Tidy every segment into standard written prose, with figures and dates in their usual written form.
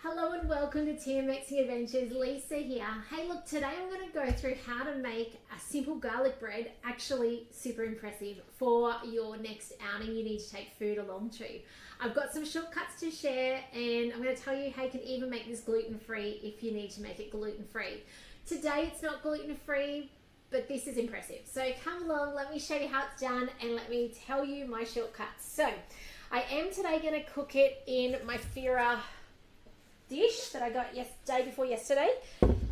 Hello and welcome to Thermomix Adventures. Lisa here. Hey, look, today I'm going to go through how to make a simple garlic bread actually super impressive for your next outing you need to take food along to. I've got some shortcuts to share and I'm going to tell you how you can even make this gluten-free if you need to make it gluten-free. Today it's not gluten-free, but this is impressive. So come along, let me show you how it's done and let me tell you my shortcuts. So I am today going to cook it in my Fira dish that I got day before yesterday.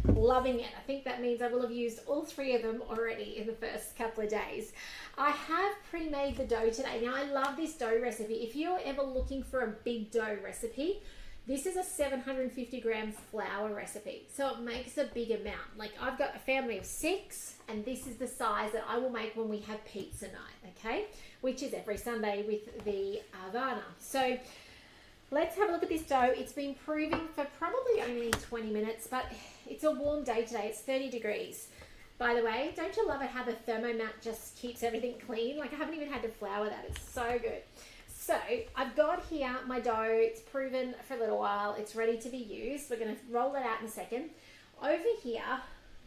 Loving it. I think that means I will have used all three of them already in the first couple of days. I have pre-made the dough today. Now I love this dough recipe. If you're ever looking for a big dough recipe, this is a 750 gram flour recipe. So it makes a big amount. Like I've got a family of 6 and this is the size that I will make when we have pizza night, okay? Which is every Sunday with the Avana. So let's have a look at this dough. It's been proving for probably only 20 minutes, but it's a warm day today. It's 30 degrees. By the way, don't you love it how the Thermo mat just keeps everything clean? Like I haven't even had to flour that. It's so good. So I've got here my dough. It's proven for a little while. It's ready to be used. We're going to roll that out in a second. Over here,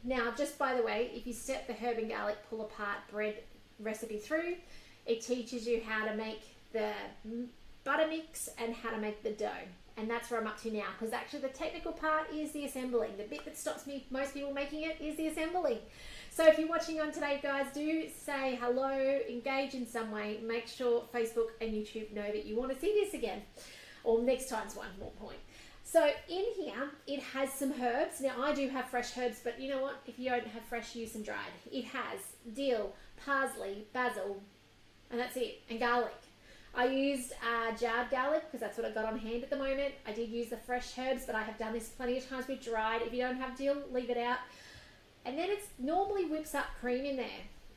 now just by the way, if you step the herb and garlic pull apart bread recipe through, it teaches you how to make the butter mix and how to make the dough, and that's where I'm up to now, because actually the technical part is the assembling. The bit that stops most people making it is the assembling. So if you're watching on today, guys, do say hello, engage in some way, make sure Facebook and YouTube know that you want to see this again, or next time's one more point. So in here it has some herbs. Now I do have fresh herbs, but you know what, if you don't have fresh, use some dried. It has dill, parsley, basil, and that's it, and garlic. I used jarred garlic because that's what I got on hand at the moment. I did use the fresh herbs, but I have done this plenty of times with dried. If you don't have dill, leave it out. And then it's normally whips up cream in there.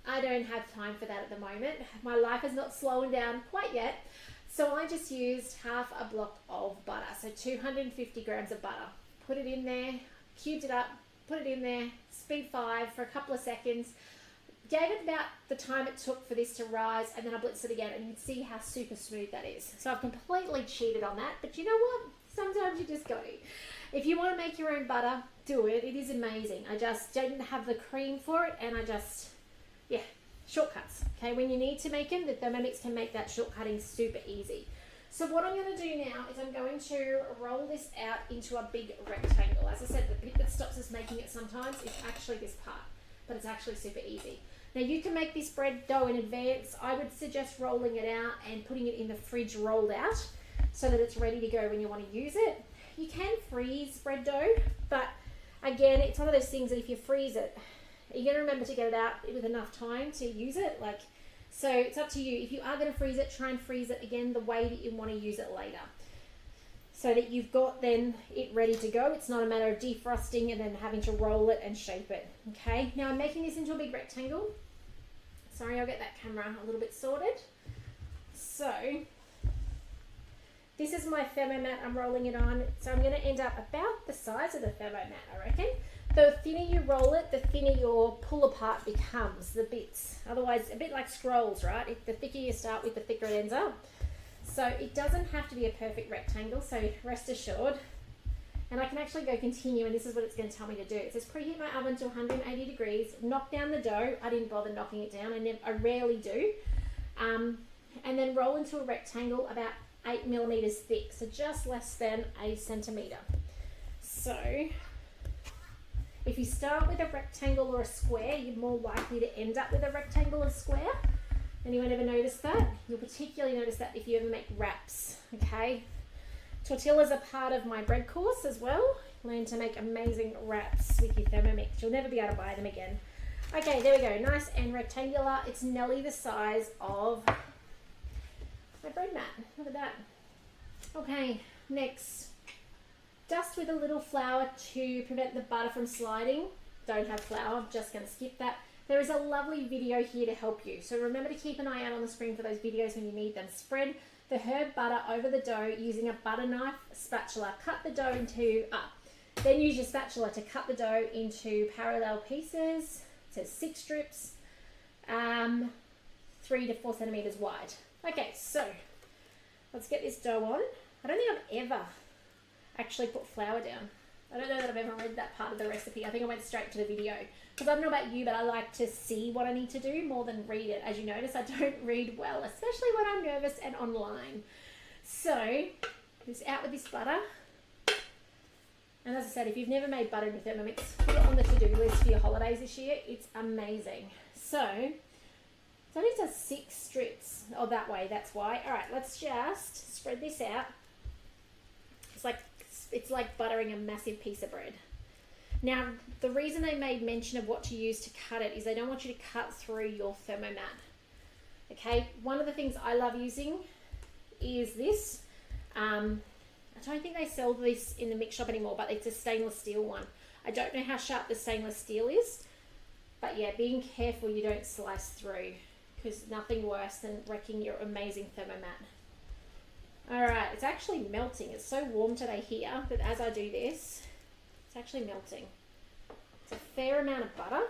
I don't have time for that at the moment. My life is not slowing down quite yet. So I just used half a block of butter. So 250 grams of butter. Put it in there, cubed it up, put it in there, speed 5 for a couple of seconds. Gave it about the time it took for this to rise, and then I blitzed it again, and you can see how super smooth that is. So I've completely cheated on that, but you know what? Sometimes you just got to. If you want to make your own butter, do it. It is amazing. I just didn't have the cream for it, and yeah, shortcuts. Okay, when you need to make them, the Thermomix can make that shortcutting super easy. So what I'm going to do now is I'm going to roll this out into a big rectangle. As I said, the bit that stops us making it sometimes is actually this part, but it's actually super easy. Now you can make this bread dough in advance. I would suggest rolling it out and putting it in the fridge rolled out so that it's ready to go when you want to use it. You can freeze bread dough, but again, it's one of those things that if you freeze it, you're going to remember to get it out with enough time to use it. So it's up to you. If you are going to freeze it, try and freeze it again the way that you want to use it later, so that you've got then it ready to go. It's not a matter of defrosting and then having to roll it and shape it. Okay, now I'm making this into a big rectangle. Sorry, I'll get that camera a little bit sorted. So this is my Thermo mat I'm rolling it on. So I'm going to end up about the size of the Thermo mat, I reckon. The thinner you roll it, the thinner your pull apart becomes, the bits. Otherwise, a bit like scrolls, right? If the thicker you start with, the thicker it ends up. So it doesn't have to be a perfect rectangle, so rest assured. And I can actually go continue, and this is what it's going to tell me to do. It says preheat my oven to 180 degrees, knock down the dough. I didn't bother knocking it down, I rarely do. And then roll into a rectangle about 8 millimeters thick, so just less than a centimeter. So if you start with a rectangle or a square, you're more likely to end up with a rectangle or square. Anyone ever notice that? You'll particularly notice that if you ever make wraps, okay? Tortillas are part of my bread course as well. Learn to make amazing wraps with your Thermomix. You'll never be able to buy them again. Okay, there we go. Nice and rectangular. It's nearly the size of my bread mat. Look at that. Okay, next. Dust with a little flour to prevent the butter from sliding. Don't have flour, I'm just going to skip that. There is a lovely video here to help you. So remember to keep an eye out on the screen for those videos when you need them. Spread the herb butter over the dough using a butter knife spatula. Cut the dough into, then use your spatula to cut the dough into parallel pieces. It says 6 strips, 3 to 4 centimeters wide. Okay, so let's get this dough on. I don't think I've ever actually put flour down. I don't know that I've ever read that part of the recipe. I think I went straight to the video. Because I don't know about you, but I like to see what I need to do more than read it. As you notice, I don't read well, especially when I'm nervous and online. So, just out with this butter. And as I said, if you've never made butter in your Thermomix, put it on the to-do list for your holidays this year. It's amazing. So, it only does 6 strips. Oh, that way, that's why. All right, let's just spread this out. It's like buttering a massive piece of bread. Now, the reason they made mention of what to use to cut it is they don't want you to cut through your Thermomat. Okay, one of the things I love using is this. I don't think they sell this in the mix shop anymore, but it's a stainless steel one. I don't know how sharp the stainless steel is, but yeah, being careful you don't slice through, because nothing worse than wrecking your amazing Thermomat. Alright, it's actually melting. It's so warm today here that as I do this, it's actually melting. It's a fair amount of butter.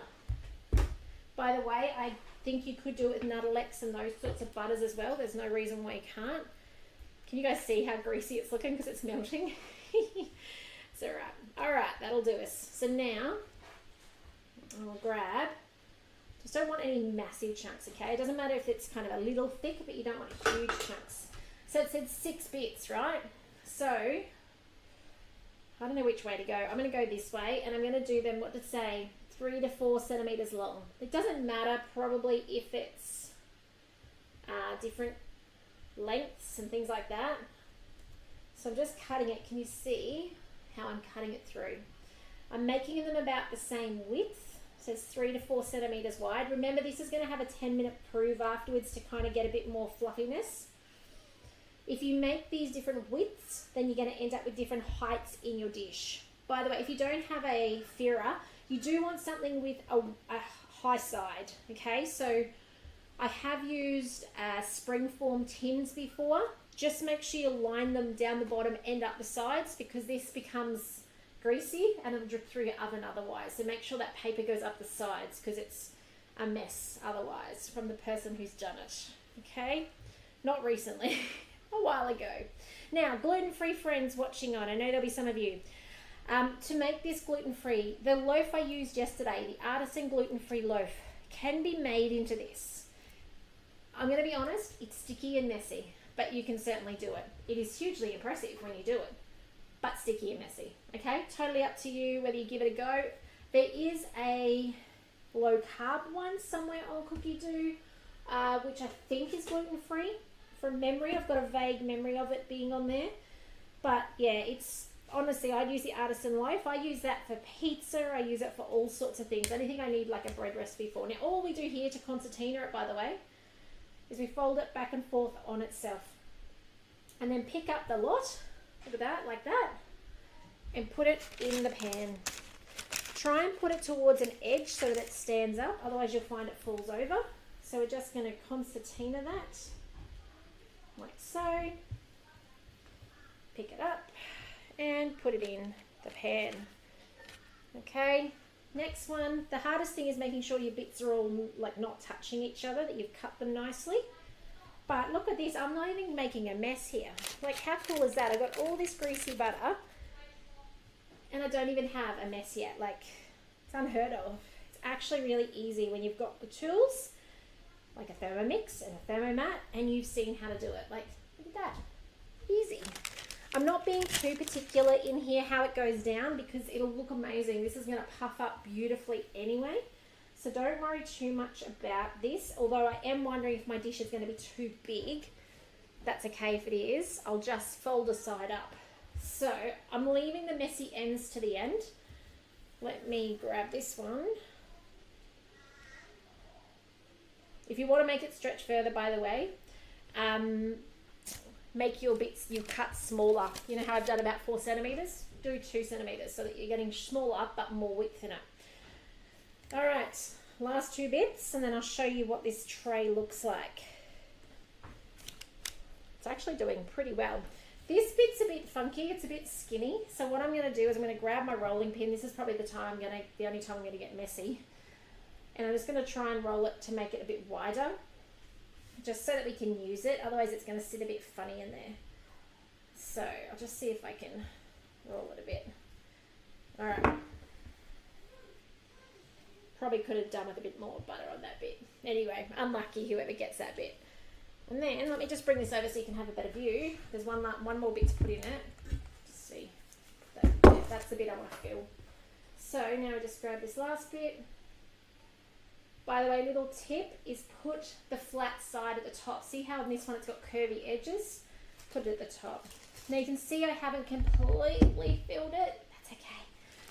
By the way, I think you could do it with Nuttalex and those sorts of butters as well. There's no reason why you can't. Can you guys see how greasy it's looking because it's melting? It's alright. Alright, that'll do us. So now, I'll grab, just don't want any massive chunks, okay? It doesn't matter if it's kind of a little thick, but you don't want huge chunks. So it said 6 bits, right? So, I don't know which way to go. I'm going to go this way, and I'm going to do them, what to say, 3 to 4 centimeters long. It doesn't matter probably if it's different lengths and things like that. So I'm just cutting it. Can you see how I'm cutting it through? I'm making them about the same width. So it's 3 to 4 centimeters wide. Remember, this is going to have a 10-minute prove afterwards to kind of get a bit more fluffiness. If you make these different widths, then you're going to end up with different heights in your dish. By the way, if you don't have a Fira, you do want something with a high side, okay? So I have used springform tins before. Just make sure you line them down the bottom and up the sides, because this becomes greasy and it'll drip through your oven otherwise. So make sure that paper goes up the sides, because it's a mess otherwise from the person who's done it, okay? Not recently. A while ago. Now, gluten-free friends watching on, I know there'll be some of you. To make this gluten-free, the loaf I used yesterday, the artisan gluten-free loaf, can be made into this. I'm going to be honest, it's sticky and messy, but you can certainly do it. It is hugely impressive when you do it, but sticky and messy. Okay, totally up to you whether you give it a go. There is a low-carb one somewhere on Cookie Do, which I think is gluten-free. From memory, I've got a vague memory of it being on there, but yeah, it's honestly, I'd use the artisan loaf. I use that for pizza. I use it for all sorts of things, anything I need like a bread recipe for. Now, all we do here to concertina it, by the way, is we fold it back and forth on itself, and then pick up the lot, look at that, like that, and put it in the pan. Try and put it towards an edge so that it stands up, otherwise you'll find it falls over. So we're just going to concertina that like so, pick it up and put it in the pan. Okay, next one, the hardest thing is making sure your bits are all like not touching each other, that you've cut them nicely. But look at this, I'm not even making a mess here. Like, how cool is that? I've got all this greasy butter and I don't even have a mess yet. Like, it's unheard of. It's actually really easy when you've got the tools like a Thermomix and a Thermomat, and you've seen how to do it. Like, look at that, easy. I'm not being too particular in here how it goes down, because it'll look amazing. This is going to puff up beautifully anyway, so don't worry too much about this. Although I am wondering if my dish is going to be too big. That's okay if it is. I'll just fold the side up. So I'm leaving the messy ends to the end. Let me grab this one. If you want to make it stretch further, by the way, make your bits you cut smaller. You know how I've done about 4 centimeters? Do 2 centimeters so that you're getting smaller but more width in it. All right, last 2 bits, and then I'll show you what this tray looks like. It's actually doing pretty well. This bit's a bit funky, it's a bit skinny. So what I'm going to do is I'm going to grab my rolling pin. This is probably the only time I'm going to get messy. And I'm just going to try and roll it to make it a bit wider, just so that we can use it. Otherwise it's going to sit a bit funny in there. So I'll just see if I can roll it a bit. All right. Probably could have done with a bit more butter on that bit. Anyway, unlucky whoever gets that bit. And then let me just bring this over so you can have a better view. There's one more bit to put in it. Just see. That's the bit I want to fill. So now we just grab this last bit. By the way, a little tip is put the flat side at the top. See how in this one it's got curvy edges? Put it at the top. Now you can see I haven't completely filled it. That's okay.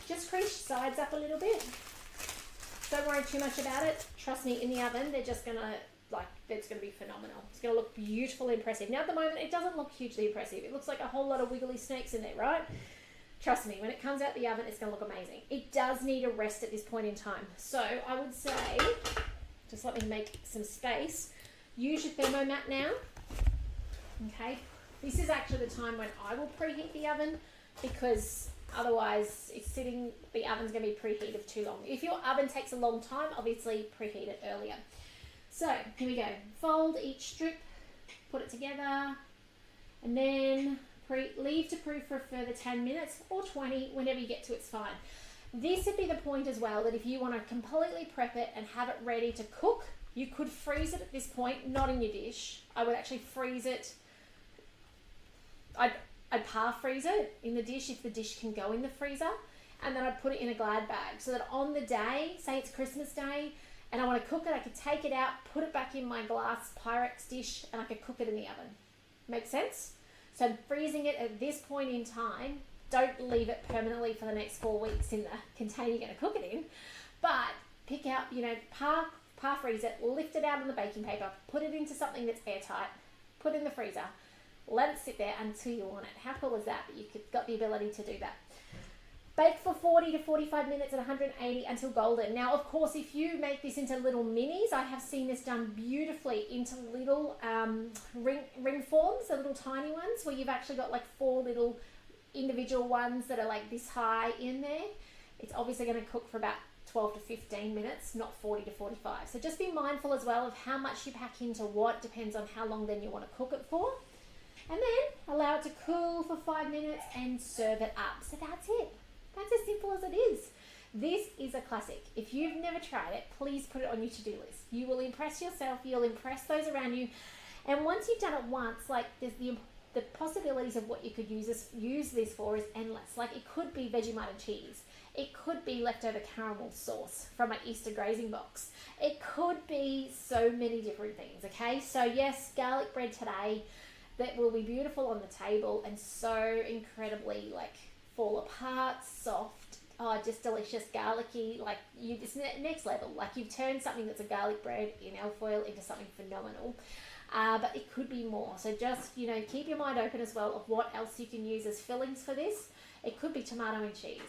Just crease sides up a little bit. Don't worry too much about it. Trust me, in the oven, they're just gonna it's gonna be phenomenal. It's gonna look beautiful, impressive. Now at the moment, it doesn't look hugely impressive. It looks like a whole lot of wiggly snakes in there, right? Trust me, when it comes out the oven, it's gonna look amazing. It does need a rest at this point in time. So I would say, just let me make some space. Use your Thermomat now. Okay, this is actually the time when I will preheat the oven because otherwise the oven's going to be preheated too long. If your oven takes a long time, obviously preheat it earlier. So here we go. Fold each strip, put it together, and then leave to proof for a further 10 minutes or 20, whenever you get to it's fine. This would be the point as well, that if you want to completely prep it and have it ready to cook, you could freeze it at this point, not in your dish. I would actually freeze it. I'd par freeze it in the dish if the dish can go in the freezer, and then I'd put it in a Glad bag so that on the day, say it's Christmas Day, and I want to cook it, I could take it out, put it back in my glass Pyrex dish, and I could cook it in the oven. Make sense? So freezing it at this point in time, don't leave it permanently for the next 4 weeks in the container you're going to cook it in, but pick out, par freeze it, lift it out on the baking paper, put it into something that's airtight, put it in the freezer, let it sit there until you want it. How cool is that you've got the ability to do that? Bake for 40 to 45 minutes at 180 until golden. Now, of course, if you make this into little minis, I have seen this done beautifully into little ring forms, the little tiny ones, where you've actually got like 4 little individual ones that are like this high in there. It's obviously going to cook for about 12 to 15 minutes, not 40 to 45. So just be mindful as well of how much you pack into what, depends on how long then you want to cook it for. And then allow it to cool for 5 minutes and serve it up. So that's it. That's as simple as it is. This is a classic. If you've never tried it, please put it on your to-do list. You will impress yourself, you'll impress those around you. And once you've done it once, like there's the possibilities of what you could use this for is endless. Like it could be Vegemite and cheese. It could be leftover caramel sauce from my Easter grazing box. It could be so many different things, okay? So yes, garlic bread today that will be beautiful on the table and so incredibly fall apart, soft, just delicious, garlicky, just next level. Like you've turned something that's a garlic bread in alfoil into something phenomenal. But it could be more. So just, keep your mind open as well of what else you can use as fillings for this. It could be tomato and cheese.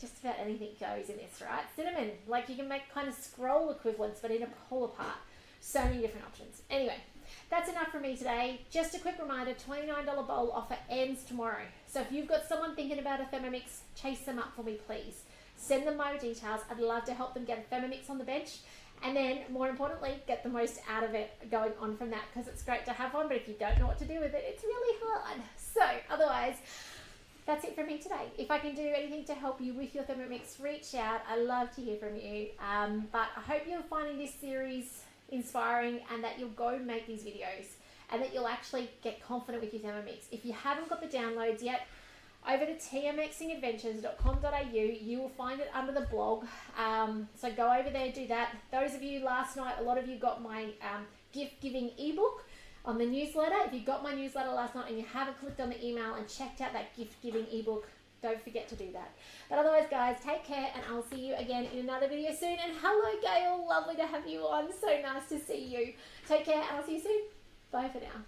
Just about anything goes in this, right? Cinnamon, you can make kind of scroll equivalents, but in a pull apart. So many different options. Anyway, that's enough for me today. Just a quick reminder, $29 bowl offer ends tomorrow. So if you've got someone thinking about a Thermomix, chase them up for me, please. Send them my details. I'd love to help them get a Thermomix on the bench. And then, more importantly, get the most out of it going on from that, because it's great to have one, but if you don't know what to do with it, it's really hard. So, otherwise, that's it from me today. If I can do anything to help you with your Thermomix, reach out. I love to hear from you. But I hope you're finding this series inspiring and that you'll go make these videos and that you'll actually get confident with your Thermomix. If you haven't got the downloads yet, over to tmxingadventures.com.au, you will find it under the blog. So go over there, do that. Those of you last night, a lot of you got my gift giving ebook on the newsletter. If you got my newsletter last night and you haven't clicked on the email and checked out that gift giving ebook, don't forget to do that. But otherwise, guys, take care, and I'll see you again in another video soon. And hello, Gail. Lovely to have you on. So nice to see you. Take care, and I'll see you soon. Bye for now.